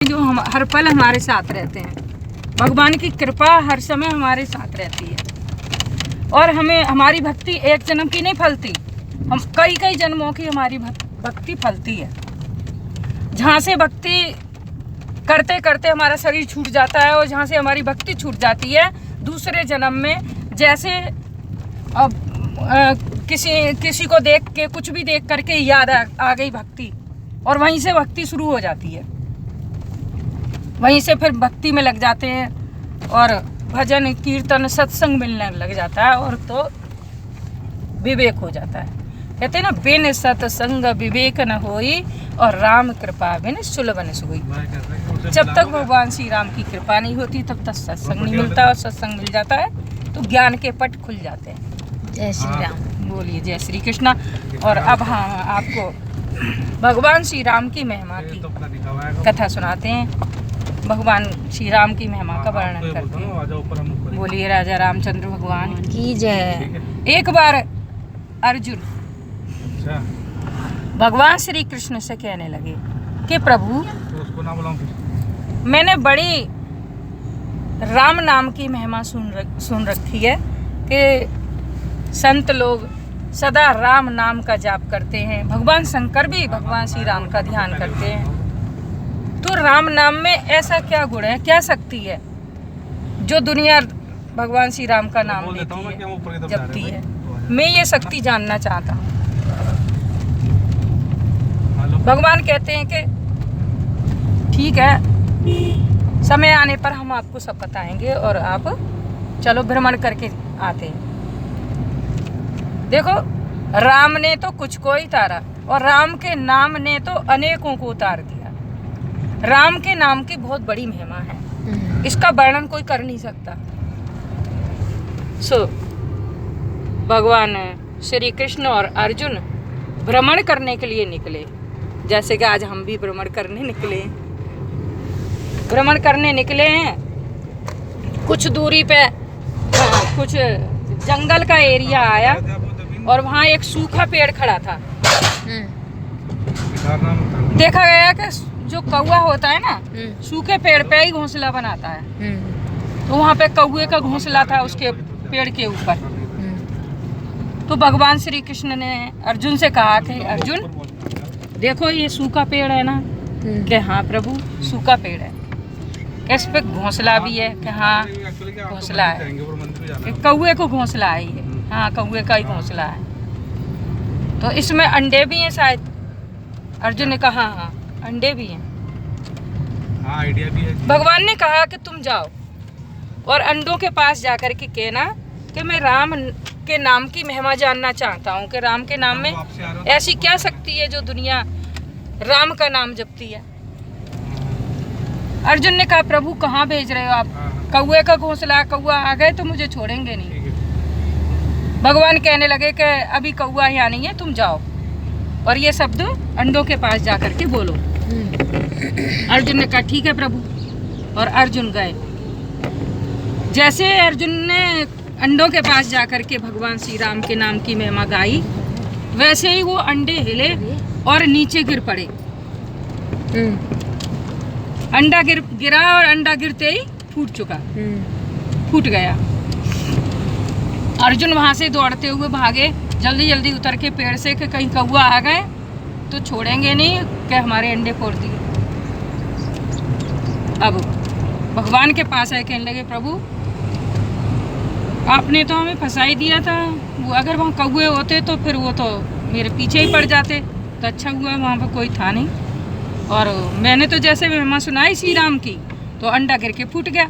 जो हम हर पल हमारे साथ रहते हैं। भगवान की कृपा हर समय हमारे साथ रहती है और हमें हमारी भक्ति एक जन्म की नहीं फलती, हम कई कई जन्मों की हमारी भक्ति फलती है। जहाँ से भक्ति करते करते हमारा शरीर छूट जाता है और जहाँ से हमारी भक्ति छूट जाती है दूसरे जन्म में, जैसे अब किसी को देख के कुछ भी देख करके याद आ गई भक्ति और वहीं से भक्ति शुरू हो जाती है। वहीं से फिर भक्ति में लग जाते हैं और भजन कीर्तन सत्संग मिलने लग जाता है और तो विवेक हो जाता है। कहते हैं ना, बिन सत्संग विवेक न होई और राम कृपा बिन सुलभ न सोई। जब तक भगवान श्री राम की कृपा नहीं होती तब तक सत्संग नहीं मिलता और सत्संग मिल जाता है तो ज्ञान के पट खुल जाते हैं। जय श्री राम। बोलिए जय श्री कृष्णा। और अब हम आपको भगवान श्री राम की महिमा की कथा सुनाते हैं। भगवान श्री राम की महिमा का वर्णन करते हैं। बोलिए राजा रामचंद्र भगवान की जय। एक बार अर्जुन भगवान श्री कृष्ण से कहने लगे कि प्रभु, मैंने बड़ी राम नाम की महिमा सुन रखी है कि संत लोग सदा राम नाम का जाप करते हैं। भगवान शंकर भी भगवान श्री राम का ध्यान करते हैं। तो राम नाम में ऐसा क्या गुण है, क्या शक्ति है जो दुनिया भगवान श्री राम का नाम लेती है, जपती है? मैं ये शक्ति जानना चाहता हूँ। भगवान कहते हैं कि ठीक है, समय आने पर हम आपको सब बताएंगे और आप चलो भ्रमण करके आते हैं। देखो, राम ने तो कुछ को ही उतारा और राम के नाम ने तो अनेकों को उतार दिया। राम के नाम की बहुत बड़ी महिमा है, इसका वर्णन कोई कर नहीं सकता। भगवान श्री कृष्ण और अर्जुन भ्रमण करने के लिए निकले, जैसे कि आज हम भी भ्रमण करने निकले हैं। कुछ दूरी पे कुछ जंगल का एरिया आया और वहाँ एक सूखा पेड़ खड़ा था। देखा गया कि जो कौवा होता है ना, सूखे पेड़ पे ही घोंसला बनाता है। तो वहाँ पे कौवे का घोंसला था उसके पेड़ के ऊपर। तो भगवान श्री कृष्ण ने अर्जुन से कहा कि अर्जुन देखो, ये सूखा पेड़ है ना? कि हाँ प्रभु, सूखा पेड़ है। इस पे घोंसला भी है? कि हाँ घोंसला है। कि कौवे को घोंसला है ये? हाँ, कौवे का ही घोंसला है। तो इसमें अंडे भी हैं शायद? अर्जुन ने कहा हाँ, अंडे भी हैं। हाँ, आइडिया भी है। भगवान ने कहा कि तुम जाओ और अंडों के पास जाकर के कहना कि मैं राम के नाम की महिमा जानना चाहता हूँ कि राम के नाम में ऐसी क्या शक्ति है जो दुनिया राम का नाम जपती है। अर्जुन ने कहा प्रभु, कहाँ भेज रहे हो आप? कौवे का घोंसला, कौवा आ गए तो मुझे छोड़ेंगे नहीं। भगवान कहने लगे कि अभी कौवा यहाँ नहीं है, तुम जाओ और ये शब्द अंडों के पास जाकर के बोलो। अर्जुन ने कहा ठीक है प्रभु, और अर्जुन गए। जैसे अर्जुन ने अंडों के पास जाकर के भगवान श्री राम के नाम की महिमा गाई, वैसे ही वो अंडे हिले और नीचे गिर पड़े। अंडा गिरा और अंडा गिरते ही फूट गया। अर्जुन वहां से दौड़ते हुए भागे, जल्दी जल्दी उतर के पेड़ से कि कहीं कौवा आ गए तो छोड़ेंगे नहीं कि हमारे अंडे फोड़ दिए। अब भगवान के पास आए, कहने लगे प्रभु, आपने तो हमें फंसा ही दिया था। वो अगर वहाँ कौवे होते तो फिर वो तो मेरे पीछे ही पड़ जाते। तो अच्छा हुआ वहाँ पर कोई था नहीं, और मैंने तो जैसे महिमा सुनाई श्री राम की तो अंडा गिर के फूट गया।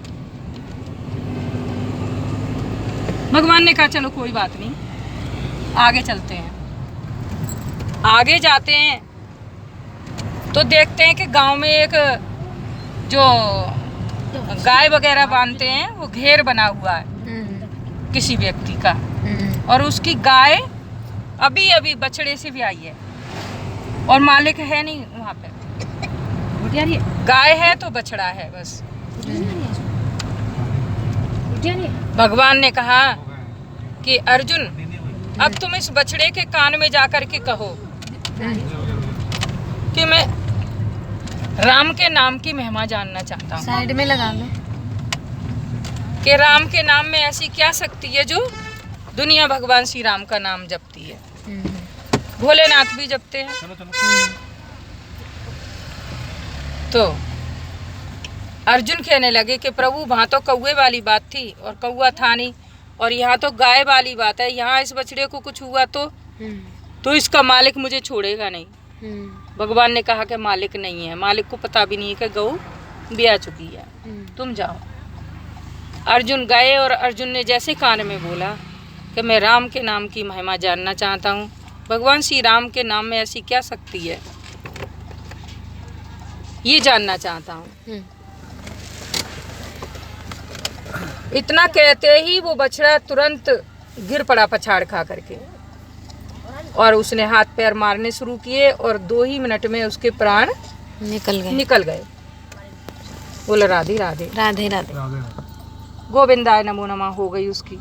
भगवान ने कहा चलो कोई बात नहीं, आगे चलते हैं। आगे जाते हैं तो देखते हैं कि गांव में एक जो गाय वगैरह बांधते हैं वो घेर बना हुआ है किसी व्यक्ति का, और उसकी गाय अभी अभी बछड़े से भी आई है और मालिक है नहीं वहाँ पे। गाय है तो बछड़ा है बस। भगवान ने कहा कि अर्जुन, अब तुम इस बछड़े के कान में जाकर के कहो कि मैं राम के नाम की महिमा जानना चाहता हूँ साइड में लगा लो। कि राम के नाम में ऐसी क्या शक्ति है जो दुनिया भगवान श्री राम का नाम जपती है। भोलेनाथ भी जपते हैं। चलो चलो। तो अर्जुन कहने लगे कि प्रभु वहाँ तो कौवे वाली बात थी और कौवा था नहीं, और यहाँ तो गाय वाली बात है। यहाँ इस बछड़े को कुछ हुआ तो इसका मालिक मुझे छोड़ेगा नहीं। भगवान ने कहा कि मालिक नहीं है, मालिक को पता भी नहीं है कि गऊ ब्याह चुकी है, तुम जाओ। अर्जुन गए और अर्जुन ने जैसे कान में बोला कि मैं राम के नाम की महिमा जानना चाहता हूँ, भगवान श्री राम के नाम में ऐसी क्या शक्ति है ये जानना चाहता हूँ। इतना कहते ही वो बछड़ा तुरंत गिर पड़ा पछाड़ खा करके, और उसने हाथ पैर मारने शुरू किए और 2 ही मिनट में उसके प्राण निकल गए। बोला राधे राधे राधे राधे। गोविंदाय नमो नमः हो गई उसकी।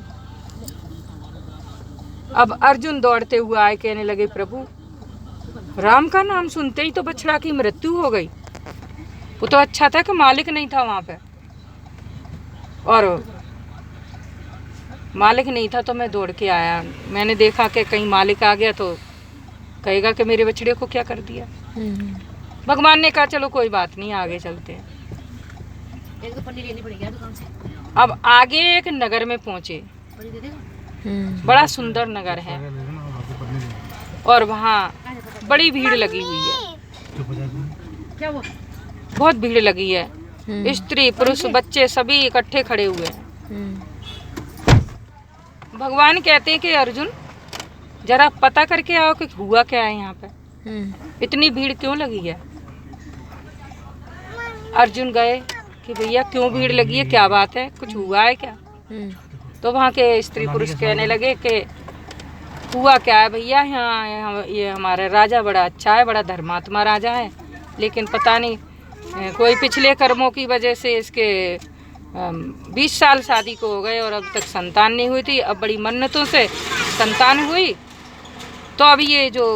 अब अर्जुन दौड़ते हुए आए, कहने लगे प्रभु राम का नाम सुनते ही तो बछड़ा की मृत्यु हो गई। वो तो अच्छा था कि मालिक नहीं था वहां पे, और मालिक नहीं था तो मैं दौड़ के आया। मैंने देखा कि कहीं मालिक आ गया तो कहेगा कि मेरे बछड़े को क्या कर दिया। भगवान ने कहा चलो कोई बात नहीं, आगे चलते हैं। एक तो पन्नी लेनी पड़ेगी दुकान से। अब आगे एक नगर में पहुंचे। बड़ा सुंदर नगर है और वहाँ बड़ी भीड़ लगी हुई है। क्या हुआ? बहुत भीड़ लगी है, स्त्री पुरुष बच्चे सभी इकट्ठे खड़े हुए हैं। भगवान कहते हैं कि अर्जुन जरा पता करके आओ कि हुआ क्या है यहाँ पे, इतनी भीड़ क्यों लगी है। अर्जुन गए कि भैया क्यों भीड़ लगी है, क्या बात है, कुछ हुआ है क्या। तो वहाँ के स्त्री पुरुष कहने लगे कि हुआ क्या है भैया, यहाँ ये हमारा राजा बड़ा अच्छा है, बड़ा धर्मात्मा राजा है, लेकिन पता नहीं कोई पिछले कर्मों की वजह से इसके 20 साल शादी को हो गए और अब तक संतान नहीं हुई थी। अब बड़ी मन्नतों से संतान हुई, तो अब ये जो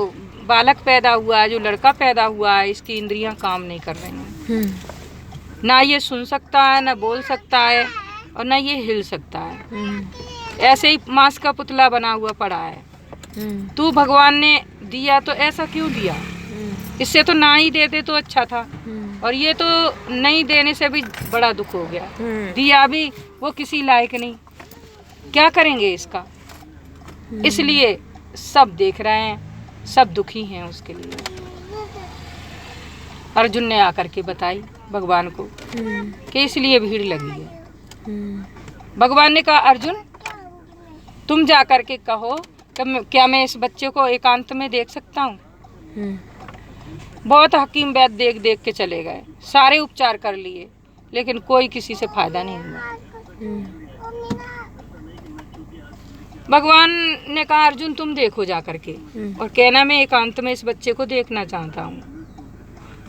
बालक पैदा हुआ है, जो लड़का पैदा हुआ है, इसकी इंद्रियां काम नहीं कर रही हैं। ना ये सुन सकता है, ना बोल सकता है, और ना ये हिल सकता है। ऐसे ही मांस का पुतला बना हुआ पड़ा है। तू भगवान ने दिया तो ऐसा क्यों दिया, इससे तो ना ही देते तो अच्छा था, और ये तो नहीं देने से भी बड़ा दुख हो गया। दिया भी वो किसी लायक नहीं, क्या करेंगे इसका। इसलिए सब देख रहे हैं, सब दुखी हैं उसके लिए। अर्जुन ने आकर के बताई भगवान को कि इसलिए भीड़ लगी है। भगवान ने कहा अर्जुन तुम जा कर के कहो कि क्या मैं इस बच्चे को एकांत में देख सकता हूँ। बहुत हकीम वैद्य देख देख के चले गए, सारे उपचार कर लिए, लेकिन कोई किसी से फायदा नहीं हुआ। भगवान ने कहा अर्जुन तुम देखो जा करके, और कहना मैं एकांत में इस बच्चे को देखना चाहता हूँ।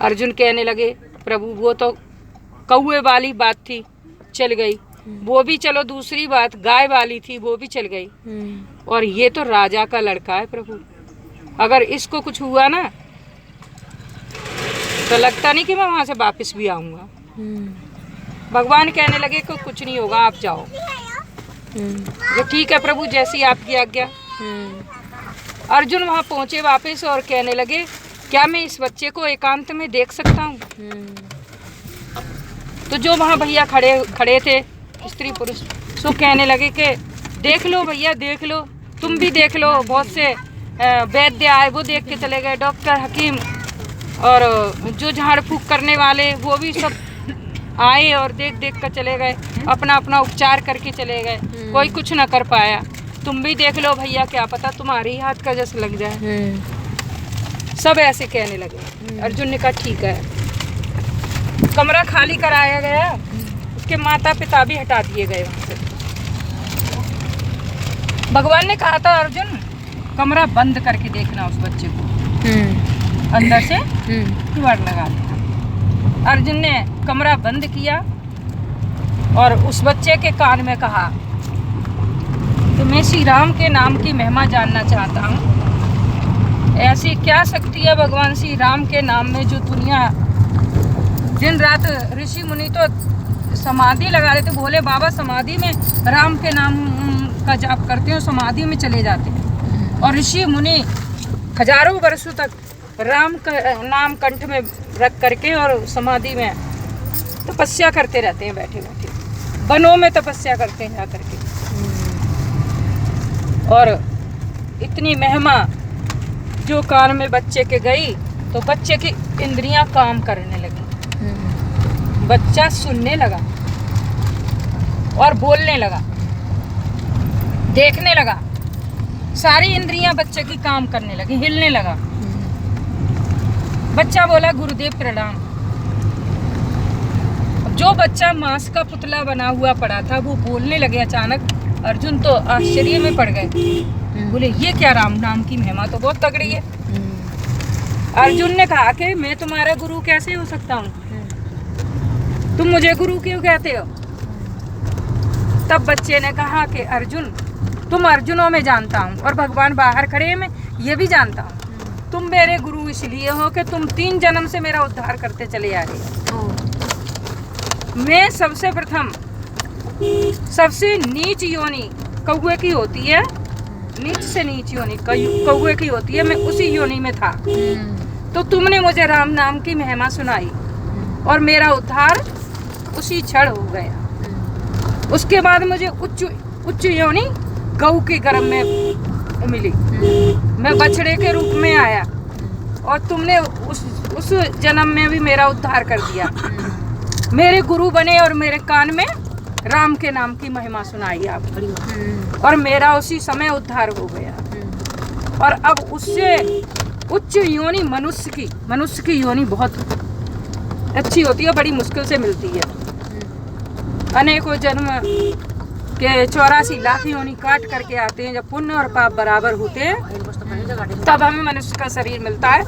अर्जुन कहने लगे प्रभु वो तो कौवे वाली बात थी, चल गई, वो भी चलो, दूसरी बात गाय वाली थी, वो भी चल गई, और ये तो राजा का लड़का है प्रभु, अगर इसको कुछ हुआ ना तो लगता नहीं कि मैं वहां से वापस भी आऊंगा। भगवान कहने लगे कि कुछ नहीं होगा, आप जाओ। ये ठीक है प्रभु, जैसी आपकी आज्ञा। अर्जुन वहां पहुंचे वापस और कहने लगे क्या मैं इस बच्चे को एकांत में देख सकता हूँ। तो जो वहाँ भैया खड़े थे स्त्री पुरुष, सो कहने लगे कि देख लो भैया, देख लो, तुम भी देख लो। बहुत से वैद्य आए, वो देख के चले गए, डॉक्टर हकीम और जो झाड़ फूक करने वाले वो भी सब आए और देख देख कर चले गए, अपना अपना उपचार करके चले गए, कोई कुछ ना कर पाया। तुम भी देख लो भैया, क्या पता तुम्हारे ही हाथ का जस लग जाए। सब ऐसे कहने लगे। अर्जुन ने कहा ठीक है। कमरा खाली कराया गया, उसके माता पिता भी हटा दिए गए वहाँ से। भगवान ने कहा था अर्जुन कमरा बंद करके देखना उस बच्चे को, अंदर से किवाड़ लगा देना। अर्जुन ने कमरा बंद किया और उस बच्चे के कान में कहा कि मैं श्री राम के नाम की महिमा जानना चाहता हूँ। ऐसी क्या शक्ति है भगवान श्री राम के नाम में जो दुनिया दिन रात ऋषि मुनि तो समाधि लगा लेते, भोले बाबा समाधि में राम के नाम का जाप करते हैं और समाधि में चले जाते हैं। और ऋषि मुनि हजारों वर्षों तक राम का नाम कंठ में रख करके और समाधि में तपस्या करते रहते हैं, बैठे बैठे वनों में तपस्या करते हैं जा करके। और इतनी महिमा जो कान में बच्चे के गई तो बच्चे की इंद्रियां काम करने लगी, बच्चा सुनने लगा और बोलने लगा, देखने लगा, सारी इंद्रियां बच्चे की काम करने लगी, हिलने लगा। बच्चा बोला गुरुदेव प्रणाम। जो बच्चा मांस का पुतला बना हुआ पड़ा था वो बोलने लगे अचानक। अर्जुन तो आश्चर्य में पड़ गए, बोले ये क्या, राम नाम की महिमा तो बहुत तगड़ी है। अर्जुन ने कहा कि मैं तुम्हारा गुरु कैसे हो सकता हूँ, तुम मुझे गुरु क्यों कहते हो। तब बच्चे ने कहा कि अर्जुन, तुम अर्जुनों में जानता हूँ और भगवान बाहर खड़े हैं मैं ये भी जानता हूँ, तुम मेरे गुरु इसलिए हो कि तुम 3 जन्म से मेरा उद्धार करते चले आ रहे हो। मैं सबसे प्रथम सबसे नीच योनि कौवे की होती है, नीच से नीच योनि कौवे की होती है, मैं उसी योनि में था। तो तुमने मुझे राम नाम की महिमा सुनाई और मेरा उद्धार उसी क्षण हो गया। उसके बाद मुझे उच्च योनि गौ के गर्भ में मिली, मैं बछड़े के रूप में आया और तुमने उस जन्म में भी मेरा उद्धार कर दिया। मेरे गुरु बने और मेरे कान में राम के नाम की महिमा सुनाई आप, और मेरा उसी समय उद्धार हो गया। और अब उससे उच्च योनि मनुष्य की योनि बहुत अच्छी होती है, बड़ी मुश्किल से मिलती है। अनेकों जन्म के 84 लाख योनि काट करके आते हैं, जब पुण्य और पाप बराबर होते हैं तब हमें मनुष्य का शरीर मिलता है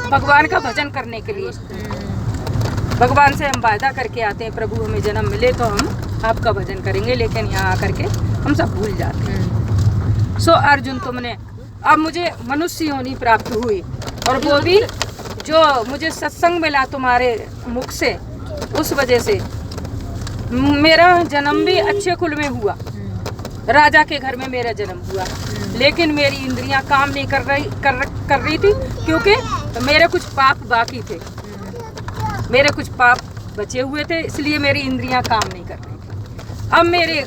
भगवान का भजन करने के लिए। भगवान से हम वादा करके आते हैं, प्रभु हमें जन्म मिले तो हम आपका भजन करेंगे, लेकिन यहाँ आकर के हम सब भूल जाते हैं। सो अर्जुन, तुमने अब मुझे मनुष्य योनि प्राप्त हुई, और वो भी जो मुझे सत्संग मिला तुम्हारे मुख से, उस वजह से मेरा जन्म भी अच्छे कुल में हुआ, राजा के घर में मेरा जन्म हुआ। लेकिन मेरी इंद्रियां काम नहीं कर रही थी, क्योंकि मेरे कुछ पाप बाकी थे, मेरे कुछ पाप बचे हुए थे, इसलिए मेरी इंद्रियां काम नहीं कर रही थी। अब मेरे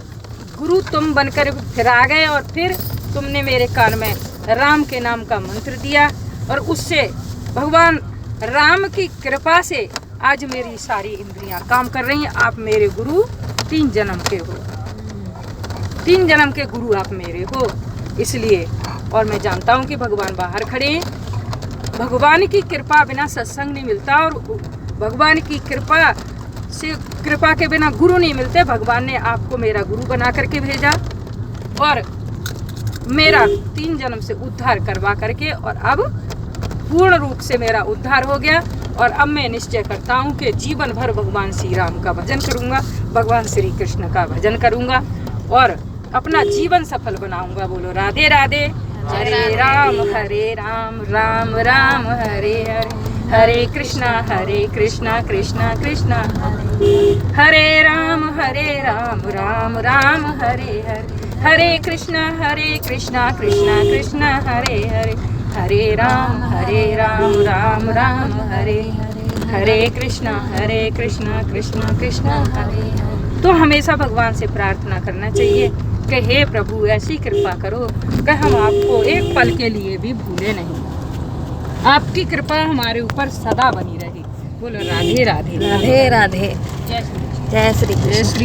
गुरु तुम बनकर फिर आ गए और फिर तुमने मेरे कान में राम के नाम का मंत्र दिया, और उससे भगवान राम की कृपा से आज मेरी सारी इंद्रियां काम कर रही हैं। आप मेरे गुरु 3 जन्म के हो, 3 जन्म के गुरु आप मेरे हो, इसलिए। और मैं जानता हूँ कि भगवान बाहर खड़े हैं। भगवान की कृपा बिना सत्संग नहीं मिलता, और भगवान की कृपा के बिना गुरु नहीं मिलते। भगवान ने आपको मेरा गुरु बना करके भेजा और मेरा 3 जन्म से उद्धार करवा करके, और अब पूर्ण रूप से मेरा उद्धार हो गया। और अब मैं निश्चय करता हूँ कि जीवन भर भगवान श्री राम का भजन करूँगा, भगवान श्री कृष्ण का भजन करूँगा और अपना जीवन सफल बनाऊँगा। बोलो राधे राधे। हरे राम राम राम हरे हरे, हरे कृष्णा कृष्णा कृष्णा हरे राम राम राम हरे हरे, हरे कृष्णा कृष्णा कृष्णा हरे हरे, हरे राम राम राम हरे हरे, हरे कृष्णा कृष्णा कृष्णा हरे हरे। तो हमेशा भगवान से प्रार्थना करना चाहिए कि हे प्रभु ऐसी कृपा करो कि हम आपको एक पल के लिए भी भूले नहीं, आपकी कृपा हमारे ऊपर सदा बनी रहे। बोलो राधे राधे। राधे राधे। जय श्री कृष्ण। जय श्री जय श्री